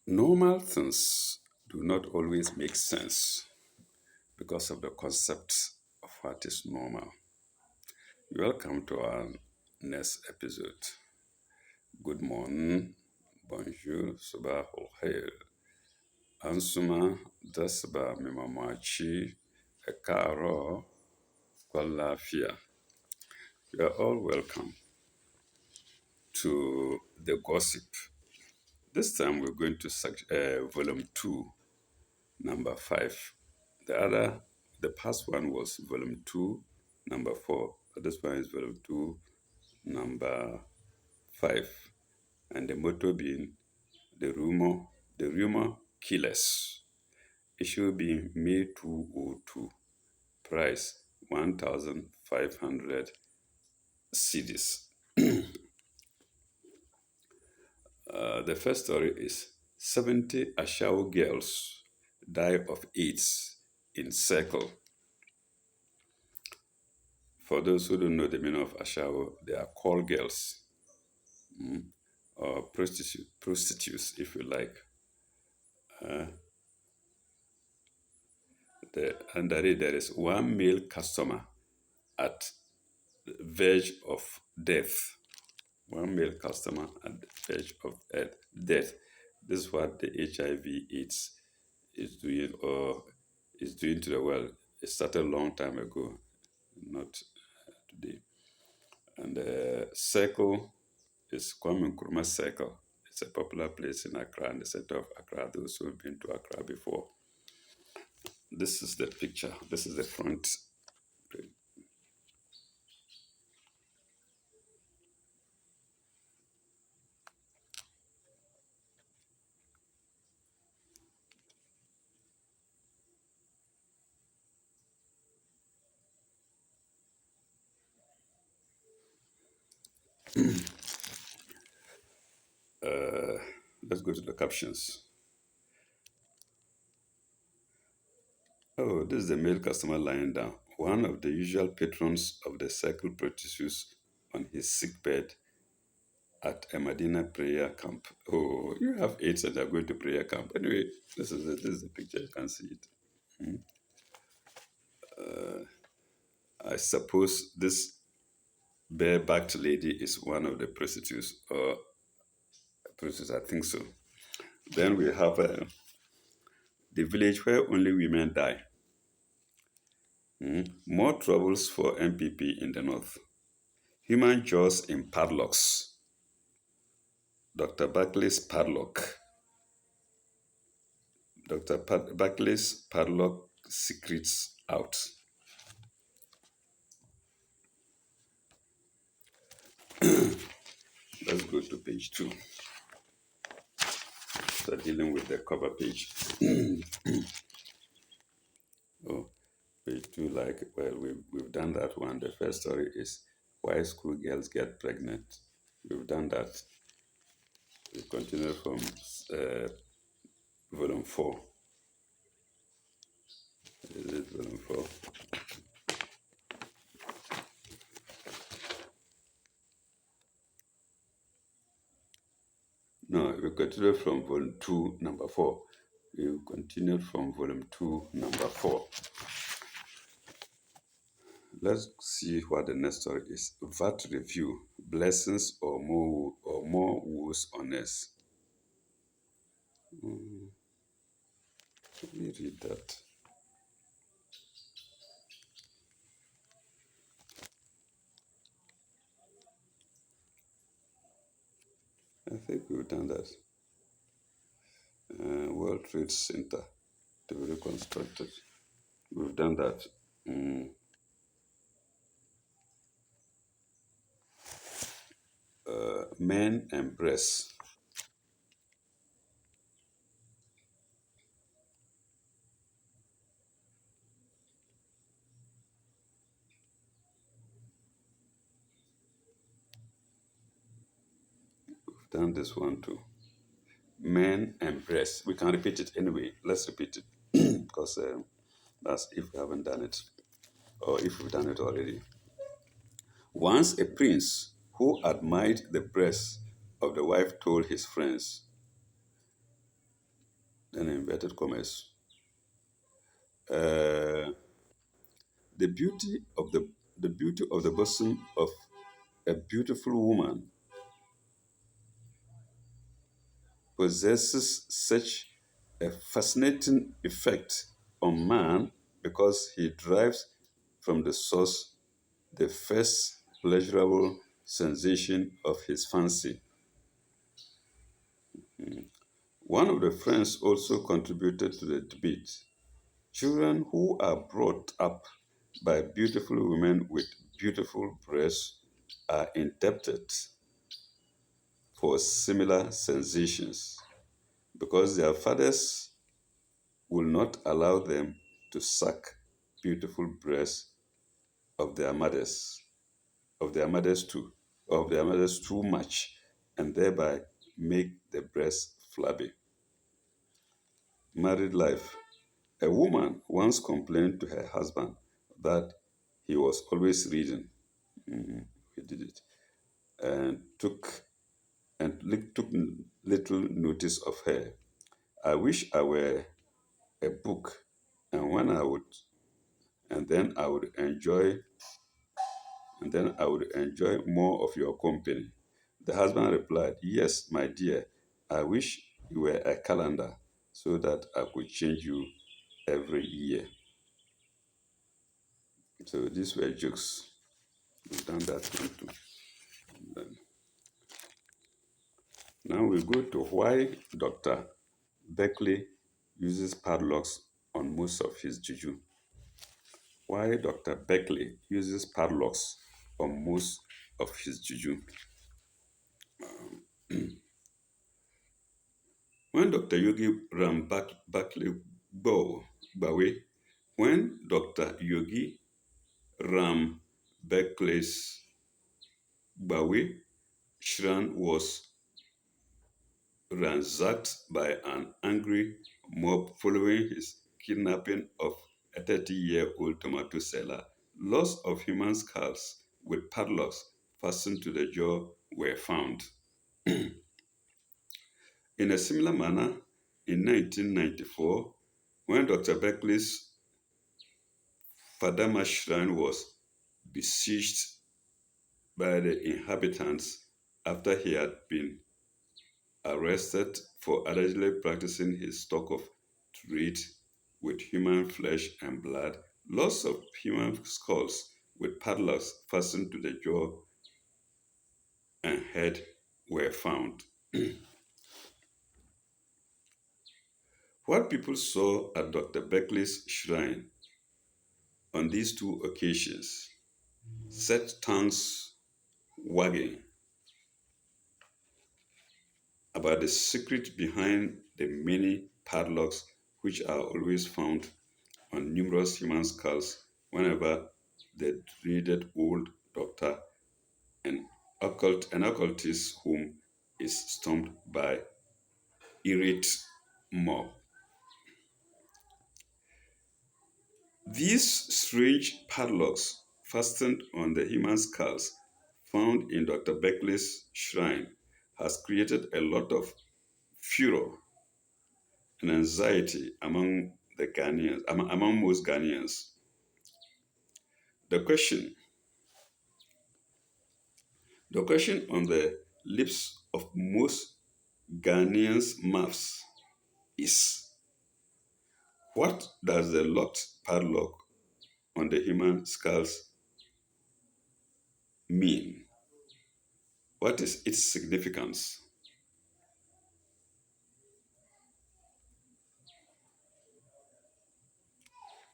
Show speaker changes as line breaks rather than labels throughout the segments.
Normal things do not always make sense because of the concept of what is normal. Welcome to our next episode. Good morning, bonjour, sabah al khair. Ansuma, dasba mimamachi, ekaro, kwalafia. You are all welcome to the gossip. This time we're going to volume 2, number 5. The past one was volume 2, number 4. This one is volume 2, number 5. And the motto being the rumor killers. Issue being May 202. Price 1,500 cedis. The first story is 70 Ashau girls die of AIDS in Circle. For those who don't know the meaning of Ashau, they are call girls, or prostitutes, if you like. Under it, there is one male customer at the verge of death. One male customer at the verge of death. This is what the HIV/AIDS is doing, or is doing to the world. It started a long time ago, not today. And the circle is Kwame Nkrumah Circle. It's a popular place in Accra, in the center of Accra. Those who have been to Accra before. This is the picture. This is the front. Let's go to the captions. Oh, this is the male customer lying down. One of the usual patrons of the circle produces on his sickbed at a Medina prayer camp. Oh, you have AIDS and you're going to prayer camp. Anyway, this is the picture. You can see it. I suppose this barebacked lady is one of the prostitutes, or prostitutes, I think so. Then we have the village where only women die. More troubles for MPP in the north. Human jaws in padlocks. Dr. Buckley's padlock. Buckley's padlock secrets out. Let's go to page 2. Start dealing with the cover page. Oh, page 2, we've done that one. The first story is why schoolgirls get pregnant. We've done that. We continue from volume 4. Is it volume 4? No, we continue from volume 2, number 4. We continued from volume 2, number 4. Let's see what the next story is. VAT review, blessings or more woes on us. Let me read that. I think we've done that. World Trade Center to be reconstructed. We've done that. Men and breasts. We've done this one too. Men and breasts. We can repeat it anyway. Let's repeat it because that's if we haven't done it, or if we've done it already. Once a prince who admired the breasts of the wife told his friends, then inverted commas. Uh, the beauty of the beauty of the bosom of a beautiful woman possesses such a fascinating effect on man because he derives from the source the first pleasurable sensation of his fancy. One of the friends also contributed to the debate. Children who are brought up by beautiful women with beautiful breasts are indebted for similar sensations because their fathers will not allow them to suck beautiful breasts of their mothers, of their mothers too much, and thereby make the breast flabby. Married life. A woman once complained to her husband that he was always reading. He did it and took little notice of her. I wish I were a book, and when I would, and then I would enjoy, and then I would enjoy more of your company. The husband replied, "Yes, my dear, I wish you were a calendar so that I could change you every year." So these were jokes. We've done that one too. Then now we go to why Dr. Beckley uses padlocks on most of his juju. Why Dr. Beckley uses padlocks on most of his juju. When Dr. Yogi Ram Beckley Bawe, when Dr. Yogi Ram Beckley's Bawe shrine was ransacked by an angry mob following his kidnapping of a 30-year-old tomato seller. Lots of human skulls with padlocks fastened to the jaw were found. In a similar manner, in 1994, when Dr. Beckley's Fadama shrine was besieged by the inhabitants after he had been arrested for allegedly practicing his stock of trade with human flesh and blood, lots of human skulls with padlocks fastened to the jaw and head were found. What people saw at Dr. Beckley's shrine on these two occasions set tongues wagging about the secret behind the many padlocks which are always found on numerous human skulls whenever the dreaded old doctor and an occultist whom is stomped by irate mob. These strange padlocks fastened on the human skulls found in Dr. Beckley's shrine has created a lot of furor and anxiety among the Ghanaians, among most Ghanaians. The question, the question on the lips of most Ghanaians' mouths is, what does the locked padlock on the human skulls mean? What is its significance?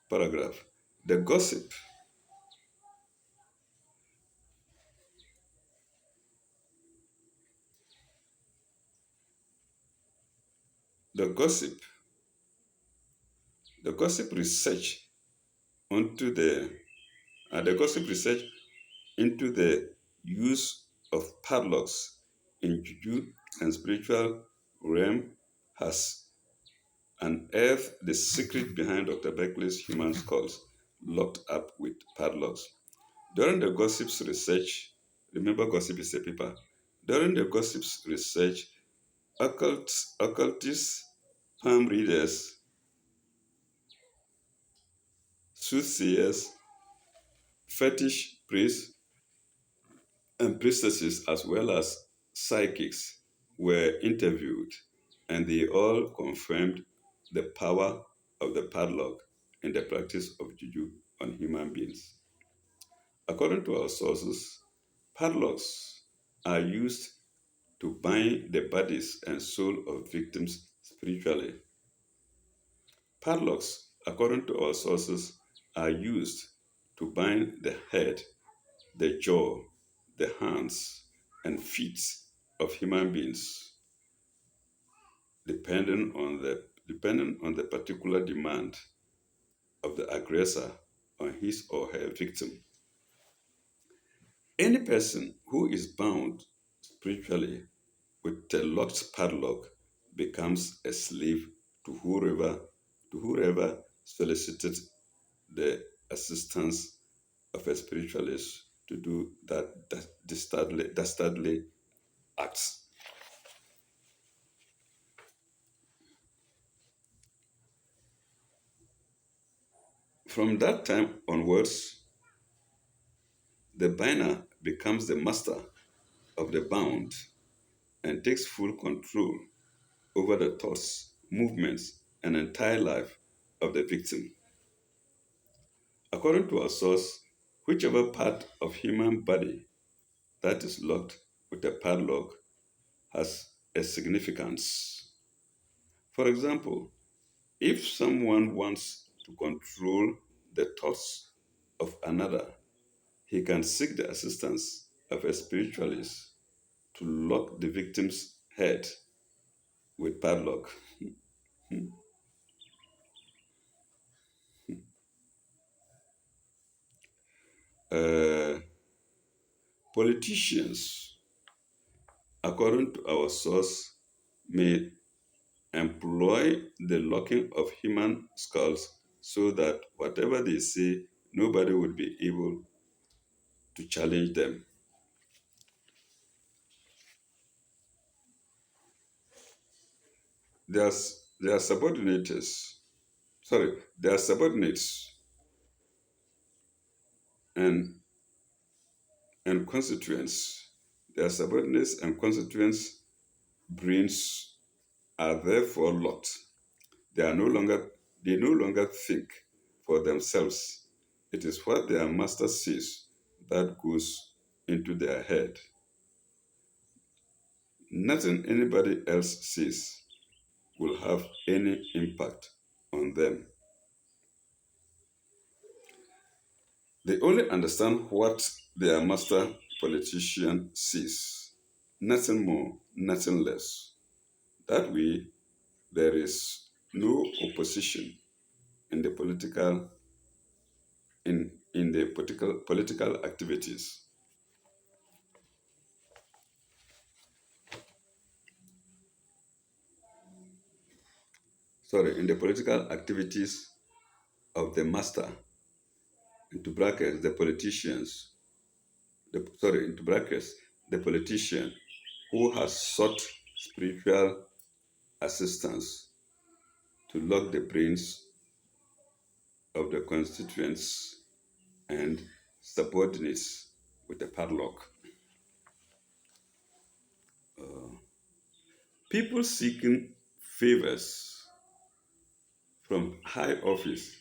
Paragraph. The gossip, the gossip, the gossip research onto the gossip research into the use of padlocks in juju and spiritual realm has unearthed the secret behind Dr. Beckley's human skulls locked up with padlocks. During the gossip's research, remember gossip is a paper. During the gossip's research, occultists palm readers, soothsayers, fetish priests, and priestesses, as well as psychics, were interviewed, and they all confirmed the power of the padlock in the practice of juju on human beings. According to our sources, padlocks are used to bind the bodies and soul of victims spiritually. Padlocks, according to our sources, are used to bind the head, the jaw, the hands, and feet of human beings, depending on the particular demand of the aggressor on his or her victim. Any person who is bound spiritually with a locked padlock becomes a slave to whoever solicited the assistance of a spiritualist to do that dastardly acts. From that time onwards, the binder becomes the master of the bound and takes full control over the thoughts, movements, and entire life of the victim. According to our source, whichever part of human body that is locked with a padlock has a significance. For example, if someone wants to control the thoughts of another, he can seek the assistance of a spiritualist to lock the victim's head with padlock. Uh, Politicians, according to our source, may employ the locking of human skulls so that whatever they say, nobody would be able to challenge them. There are subordinates, sorry, there are subordinates and, and constituents. Their subordinates and constituents' brains are therefore locked. They are no longer they no longer think for themselves. It is what their master says that goes into their head. Nothing anybody else says will have any impact on them. They only understand what their master politician says. Nothing more, nothing less. That way, there is no opposition in the political activities. Sorry, in the political activities of the master, into brackets, the politicians, into brackets, the politician who has sought spiritual assistance to lock the brains of the constituents and subordinates with a padlock. People seeking favors from high office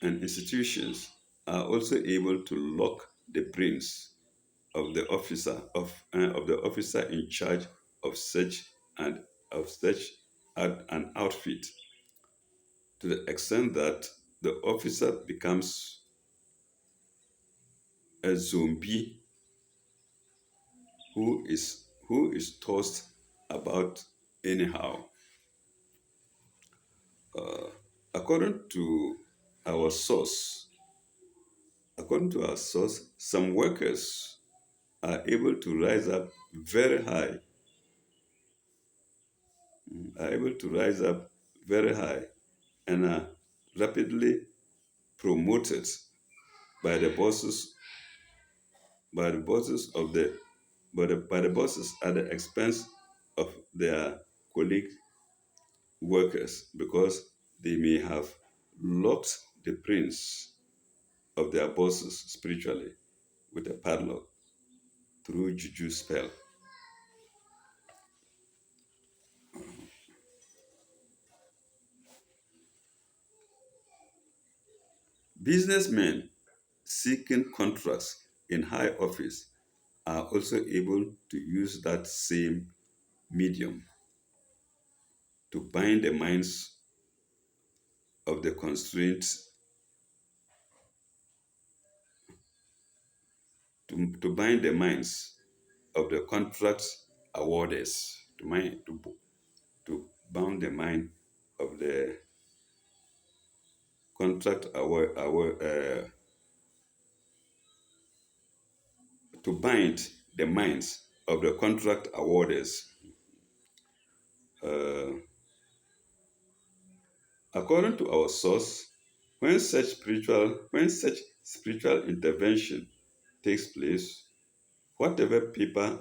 and institutions are also able to lock the brains of the officer in charge of such and of such an outfit, to the extent that the officer becomes a zombie who is tossed about anyhow. Uh, according to our source, according to our source, some workers are able to rise up very high, are able to rise up very high and are rapidly promoted by the bosses by the bosses at the expense of their colleague workers because they may have locked the brains of their bosses spiritually with a padlock through juju spell. Businessmen seeking contracts in high office are also able to use that same medium to bind the minds of the constrained to bind the minds of the contract awarders to bound the mind of the contract award to bind the minds of the contract awarders. Uh, According to our source, when such spiritual intervention takes place, whatever paper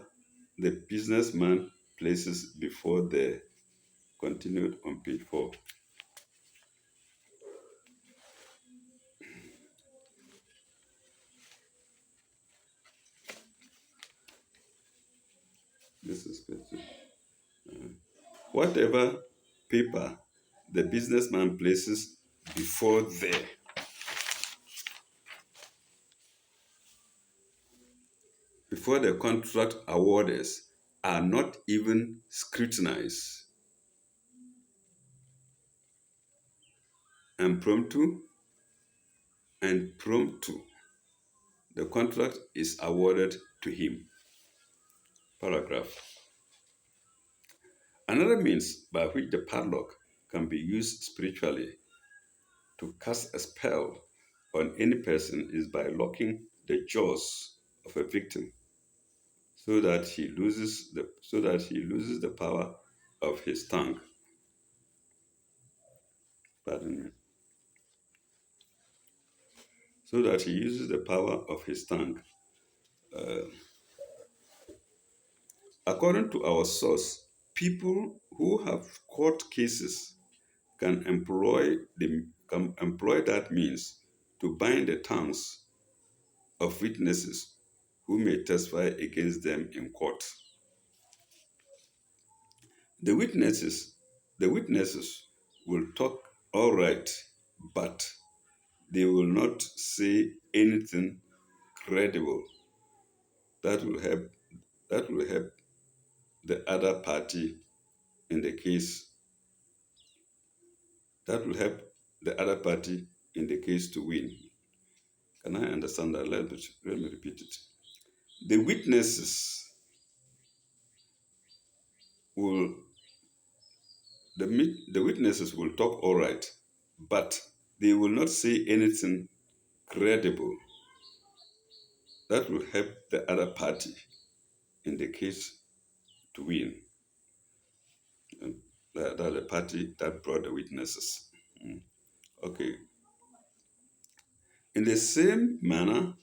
the businessman places before the continued on page 4. This is page 2. Whatever paper the businessman places before the contract awarders are not even scrutinized. Impromptu and promptu, the contract is awarded to him. Paragraph. Another means by which the padlock can be used spiritually to cast a spell on any person is by locking the jaws of a victim so that he loses the power of his tongue. Pardon me. So that he uses the power of his tongue. Uh, According to our source, people who have court cases can employ that means to bind the tongues of witnesses who may testify against them in court. The witnesses, the witnesses will talk all right, but they will not say anything credible that will help the other party in the case that will help the other party in the case to win. Can I understand that? Let me repeat it. The witnesses will the witnesses will talk all right, but they will not say anything credible that will help the other party in the case to win. And that the party that brought the witnesses. Okay. In the same manner,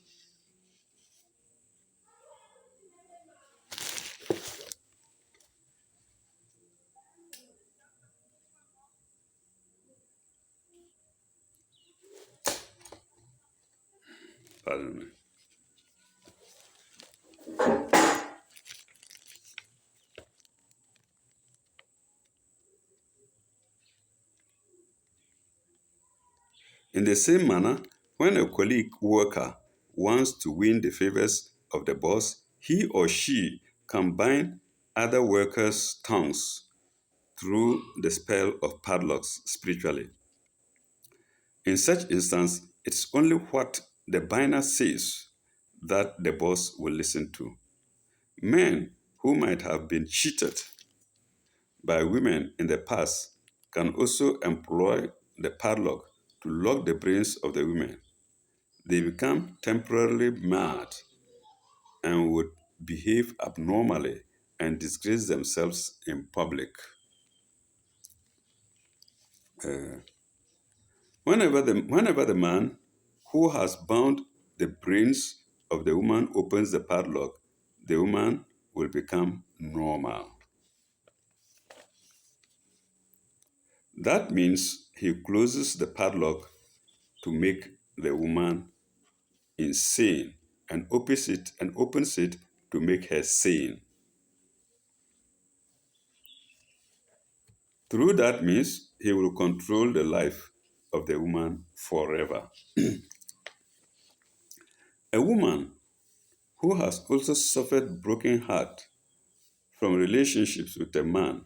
pardon me. In the same manner, when a colleague worker wants to win the favors of the boss, he or she can bind other workers' tongues through the spell of padlocks spiritually. In such instance, it's only what the binder says that the boss will listen to. Men who might have been cheated by women in the past can also employ the padlock to lock the brains of the women. They become temporarily mad and would behave abnormally and disgrace themselves in public. Uh, whenever the man who has bound the brains of the woman opens the padlock, the woman will become normal. That means he closes the padlock to make the woman insane and opens it to make her sane. Through that means, he will control the life of the woman forever. A woman who has also suffered broken heart from relationships with a man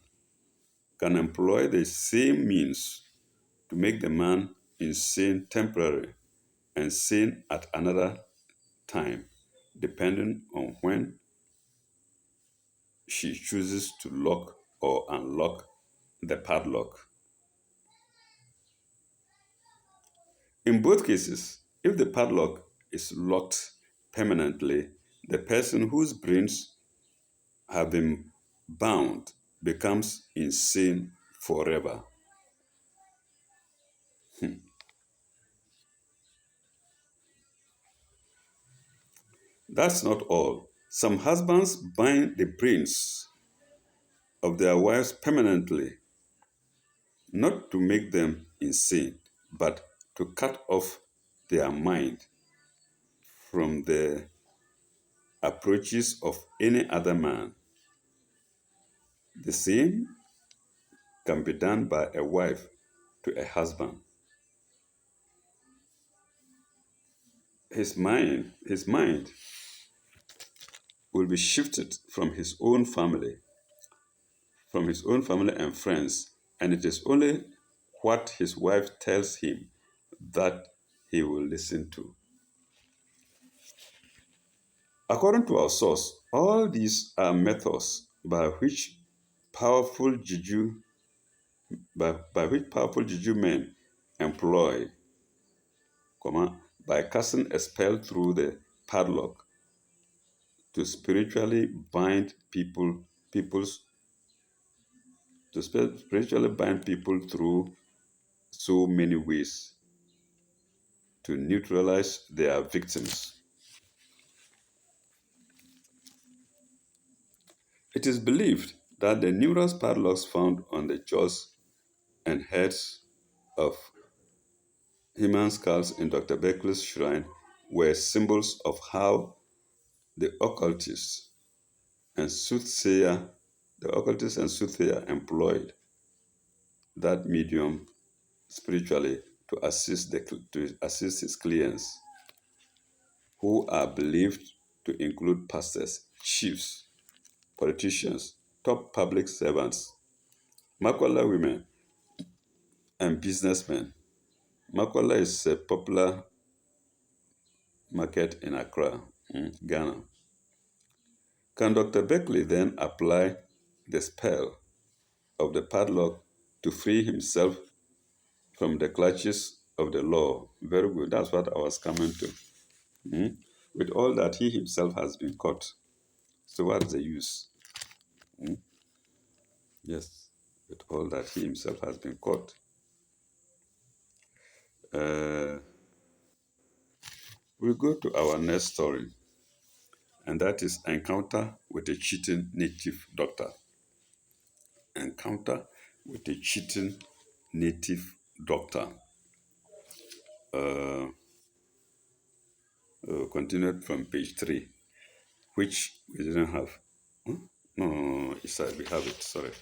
can employ the same means to make the man insane temporarily and sane at another time, depending on when she chooses to lock or unlock the padlock. In both cases, if the padlock is locked permanently, the person whose brains have been bound becomes insane forever. That's not all. Some husbands bind the brains of their wives permanently, not to make them insane, but to cut off their mind from the approaches of any other man. The same can be done by a wife to a husband. His mind will be shifted from his own family and friends, and it is only what his wife tells him that he will listen to. According to our source, all these are methods powerful juju by which powerful juju men employ, by casting a spell through the padlock to spiritually bind people's spiritually bind people through so many ways to neutralize their victims. It is believed that the numerous padlocks found on the jaws and heads of human skulls in Dr. Beckley's shrine were symbols of how the and soothsayer, occultist and soothsayer employed that medium spiritually to assist his clients, who are believed to include pastors, chiefs, politicians, top public servants, Makwala women, and businessmen. Makwala is a popular market in Accra, Ghana. Can Dr. Beckley then apply the spell of the padlock to free himself from the clutches of the law? Very good. That's what I was coming to. With all that, he himself has been caught. So what's the use? Yes, with all that, he himself has been caught. We'll go to our next story, and that is Encounter with a Cheating Native Doctor. Encounter with a Cheating Native Doctor. Continued from page 3, which we didn't have. No, inside we have it, sorry.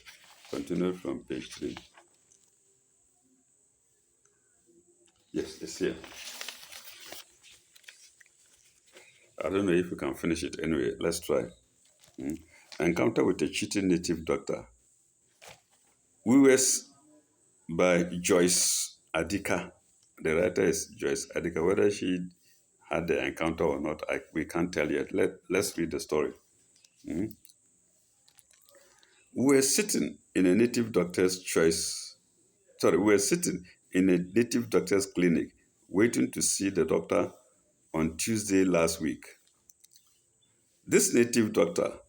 Continued from page 3. Yes, it's here. I don't know if we can finish it anyway. Let's try. Encounter with a Cheating Native Doctor. Viewers by Joyce Adika. The writer is Joyce Adika. Whether she had the encounter or not, we can't tell yet. Let's read the story. We were sitting in a native doctor's choice. Sorry, we were sitting in a native doctor's clinic waiting to see the doctor on Tuesday last week. This native doctor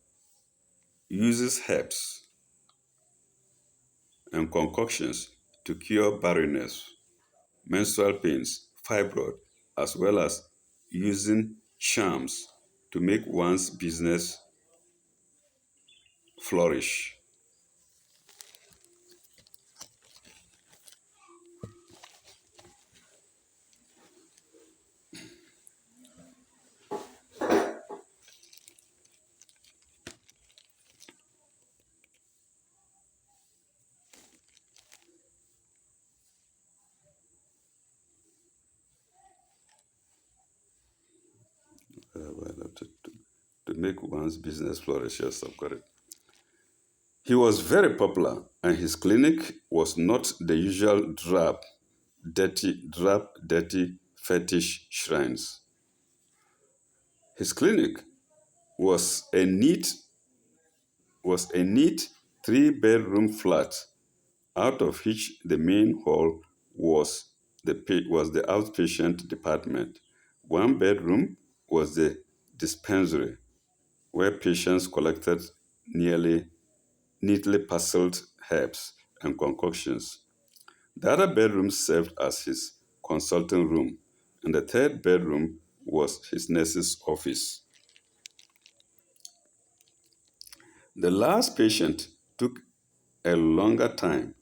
uses herbs and concoctions to cure barrenness, menstrual pains, fibroid, as well as using charms to make one's business flourish. make one's business flourish. Yes, I've got it. He was very popular, and his clinic was not the usual dirty fetish shrines. His clinic was a neat was a neat three-bedroom flat, out of which the main hall was was the outpatient department. One bedroom was the dispensary, where patients collected nearly neatly parceled herbs and concoctions. The other bedroom served as his consulting room, and the third bedroom was his nurse's office. The last patient took a longer time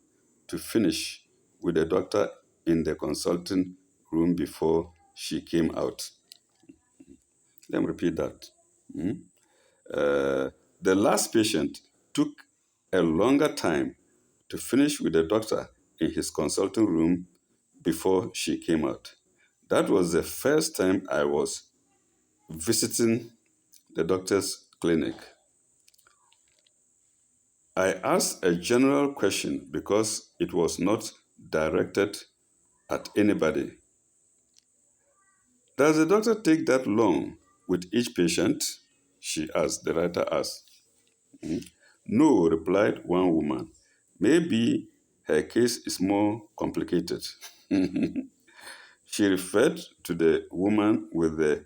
to finish with the doctor in the consulting room before she came out. Let me repeat that. Uh, the last patient took a longer time to finish with the doctor in his consulting room before she came out. That was the first time I was visiting the doctor's clinic. I asked a general question because it was not directed at anybody. Does the doctor take that long with each patient? She asked, the writer asked. No, replied one woman. Maybe her case is more complicated. She referred to the woman with the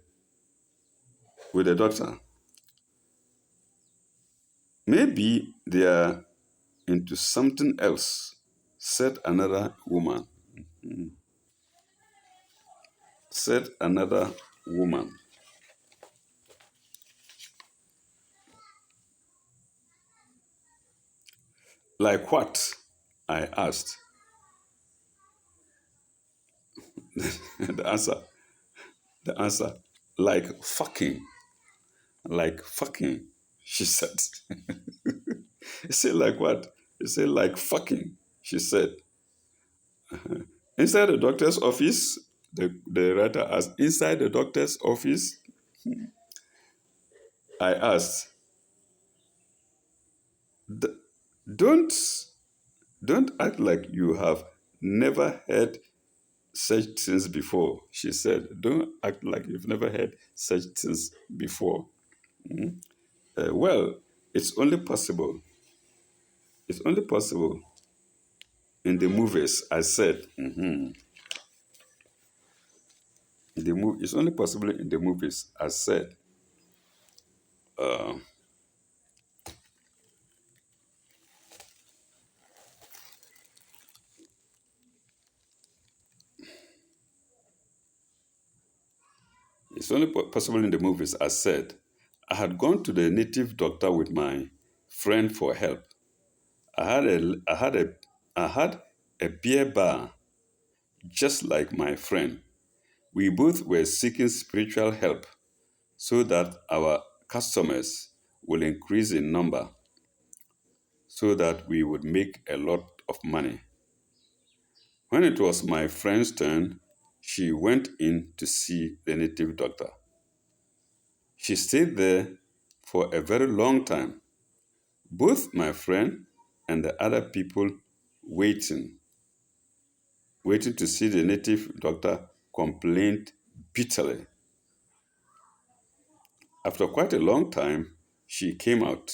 doctor. Maybe they are into something else, said another woman. Said another woman. Like what? I asked. the answer, the answer, like fucking, like fucking, she said. He said, like what? He said, like fucking, she said. Inside the doctor's office, the writer asked, inside the doctor's office, I asked, "D- don't, don't act like you have never heard such things before," she said. Don't act like you've never heard such things before. Well, it's only possible. It's only possible in the movies, I said. It's only possible in the movies, I said. It's only possible in the movies, I said. I had gone to the native doctor with my friend for help. I had a, I had a, I had a beer bar just like my friend. We both were seeking spiritual help so that our customers will increase in number so that we would make a lot of money. When it was my friend's turn, she went in to see the native doctor. She stayed there for a very long time. Both my friend and the other people waiting, waiting to see the native doctor complained bitterly. After quite a long time, she came out.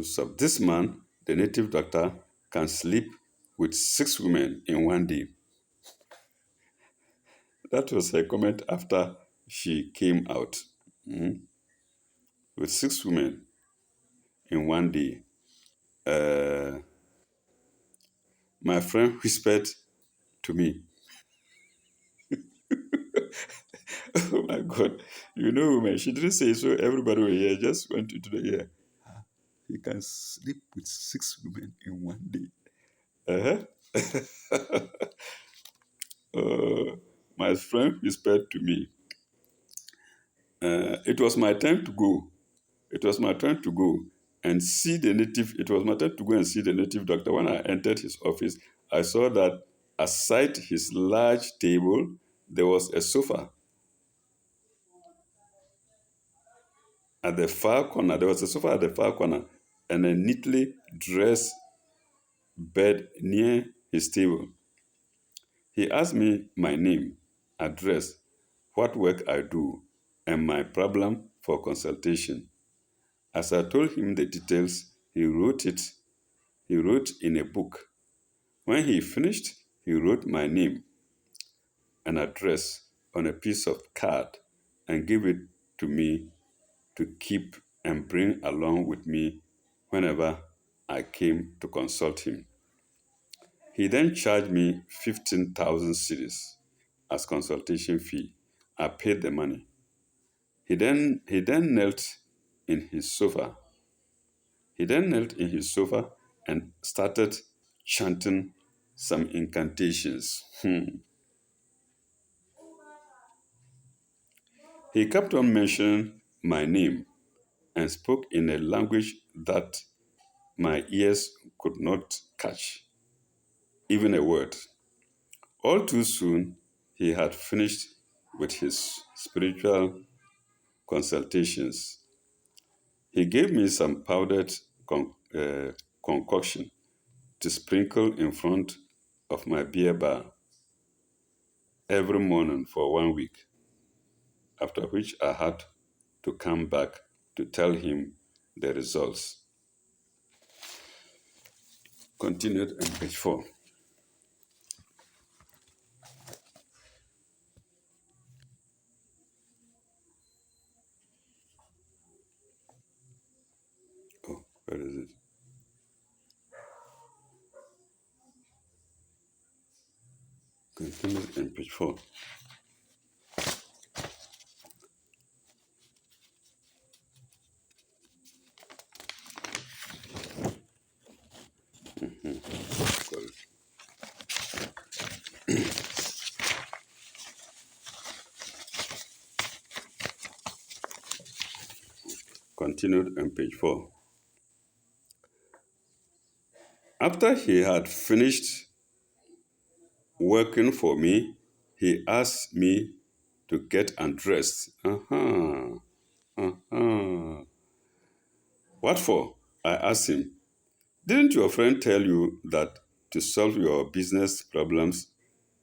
So this man, the native doctor, can sleep with 6 women in one day. That was her comment after she came out. With 6 women in one day. Uh, my friend whispered to me, "Oh my God, you know, woman." She didn't say so. Everybody will hear. Just went into the ear. He can sleep with 6 women in one day. Uh-huh. My friend whispered to me, "It was my time to go. It was my turn to go and see the native. It was my turn to go and see the native doctor. When I entered his office, I saw that aside his large table, there was a sofa. At the far corner, there was a sofa at the far corner and a neatly dressed bed near his table. He asked me my name, address, what work I do, and my problem for consultation. As I told him the details, he wrote in a book. When he finished, he wrote my name and address on a piece of card and gave it to me to keep and bring along with me whenever I came to consult him. He then charged me 15,000 cedis as consultation fee. I paid the money. He then knelt in his sofa. He then knelt in his sofa and started chanting some incantations. He kept on mentioning my name and spoke in a language that my ears could not catch, even a word. All too soon, he had finished with his spiritual consultations. He gave me some powdered concoction to sprinkle in front of my beer bar every morning for 1 week, after which I had to come back to tell him the results. Continued on page 4. Oh, where is it? Continued on page 4. Sorry. Continued on page 4. After he had finished working for me, he asked me to get undressed. What for? I asked him. Didn't your friend tell you that to solve your business problems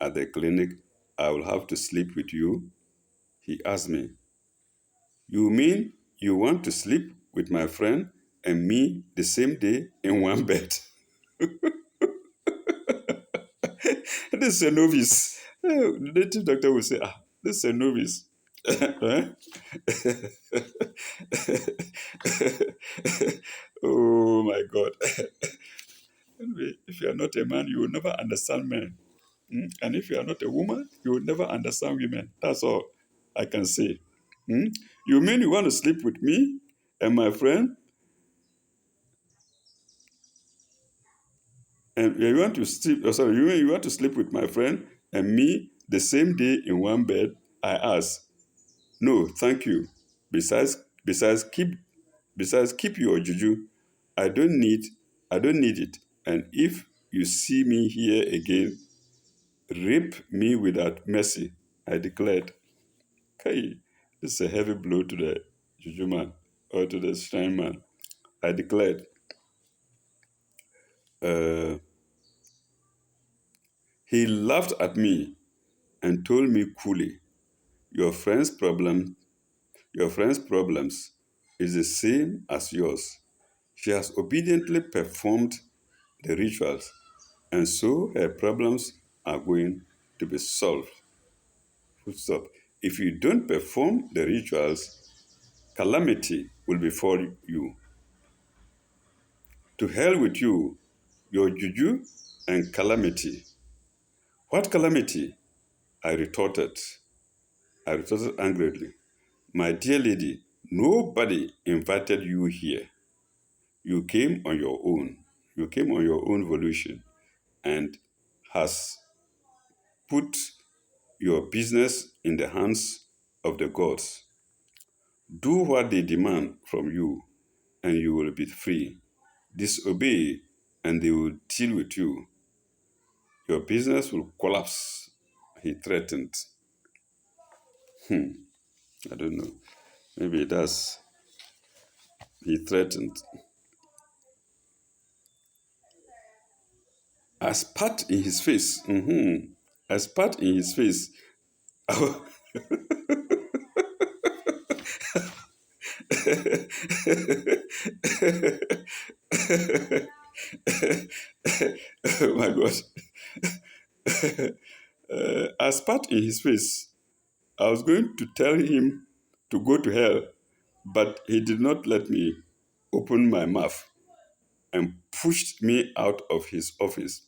at the clinic, I will have to sleep with you? He asked me. You mean you want to sleep with my friend and me the same day in one bed? This is a novice. The native doctor will say, this is a novice. Oh my God. Anyway, if you are not a man, you will never understand men. And if you are not a woman, you will never understand women. That's all I can say. You mean you want to sleep with me and my friend? And you want to sleep, you mean you want to sleep with my friend and me the same day in one bed? I asked. No, thank you. Besides, keep your juju. I don't need, I don't need it. And if you see me here again, rape me without mercy. I declared. Okay, this is a heavy blow to the juju man or to the shrine man. I declared. Uh, he laughed at me and told me coolly, "Your friend's problem, your friend's problems, is the same as yours. She has obediently performed the rituals, and so her problems are going to be solved. Full stop. If you don't perform the rituals, calamity will befall you. To hell with you, your juju and calamity." What calamity? I retorted. I retorted angrily. My dear lady, nobody invited you here. You came on your own. You came on your own volition and has put your business in the hands of the gods. Do what they demand from you, and you will be free. Disobey, and they will deal with you. Your business will collapse, he threatened. I don't know. Maybe that's He threatened. I spat in his face. I spat in his face. Oh my God. I spat in his face. I was going to tell him to go to hell, but he did not let me open my mouth and pushed me out of his office.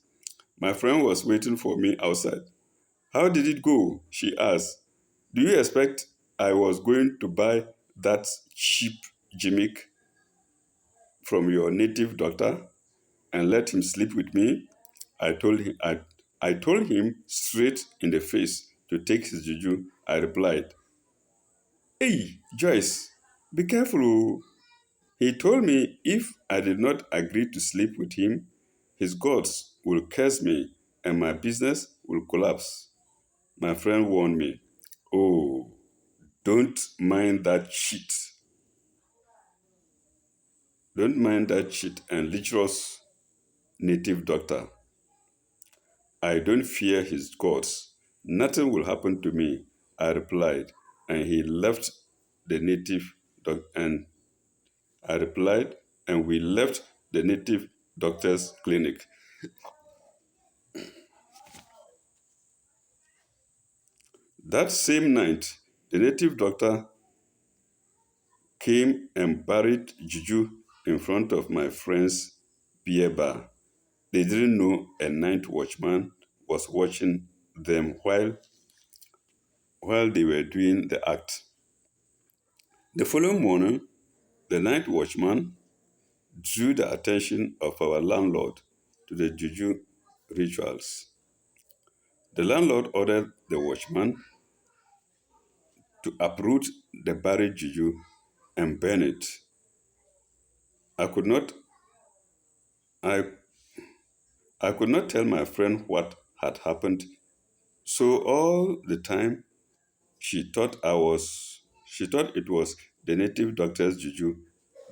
My friend was waiting for me outside. How did it go? She asked. Do you expect I was going to buy that cheap gimmick from your native doctor and let him sleep with me? I told him straight in the face to take his juju. I replied, Hey, Joyce, be careful. Oh." He told me if I did not agree to sleep with him, his gods will curse me and my business will collapse. My friend warned me, Oh, don't mind that shit. Don't mind that shit and lecherous native doctor. I don't fear his gods. Nothing will happen to me, I replied, and he left the native doc- and I replied, and we left the native doctor's clinic. That same night, the native doctor came and buried Juju in front of my friend's beer bar. They didn't know a night watchman was watching them while they were doing the act. The following morning, the night watchman drew the attention of our landlord to the juju rituals. The landlord ordered the watchman to uproot the buried juju and burn it. I could not I, I could not tell my friend what had happened, so all the time she thought it was the native doctor's juju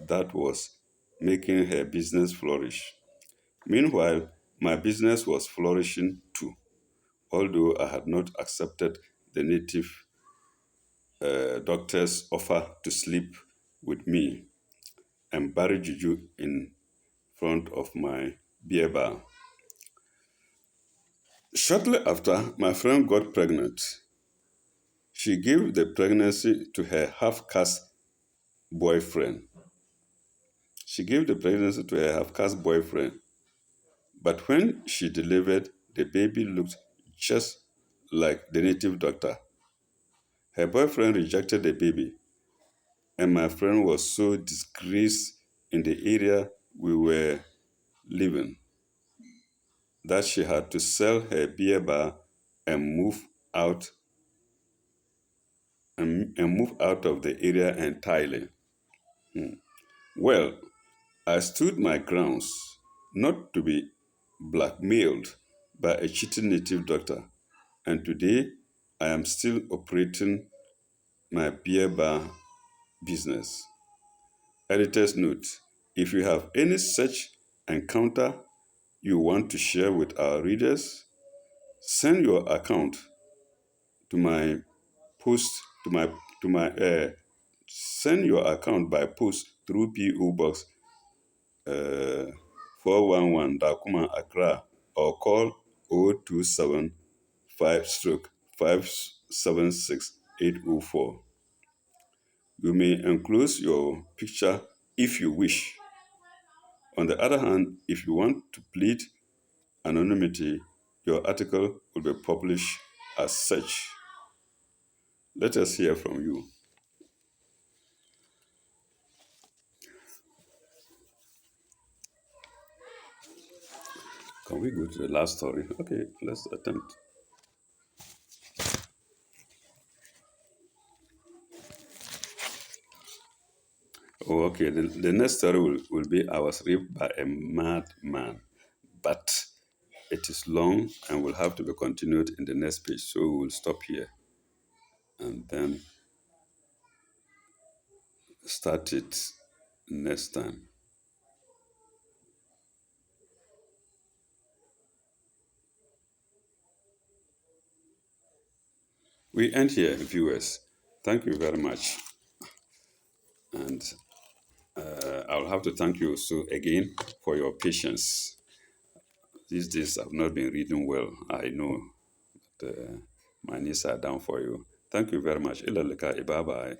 that was making her business flourish. Meanwhile, my business was flourishing too, although I had not accepted the native doctor's offer to sleep with me and bury juju in front of my beer bar. Shortly after, my friend got pregnant. She gave the pregnancy to her half-caste boyfriend. She gave the pregnancy to her half-caste boyfriend, but when she delivered, the baby looked just like the native doctor. Her boyfriend rejected the baby, and my friend was so disgraced in the area we were living that she had to sell her beer bar and out move out of the area entirely. Well, I stood my grounds not to be blackmailed by a cheating native doctor, and today I am still operating my beer bar business. Editor's note: if you have any such encounter you want to share with our readers, send your account to my post to my to my send your account by post through PO Box 411 Dakuma Accra or call 027 5 576 804. You may enclose your picture if you wish. On the other hand, if you want to plead anonymity, your article will be published as such. Let us hear from you. Can we go to the last story? Okay, let's attempt. Oh, okay, the next story will be I was raped by a madman, but it is long and will have to be continued in the next page. So we'll stop here and then start it next time. We end here, viewers. Thank you very much. And I'll have to thank you so again for your patience. These days I've not been reading well. I know that my knees are down for you. Thank you very much. Ila lika, bye bye.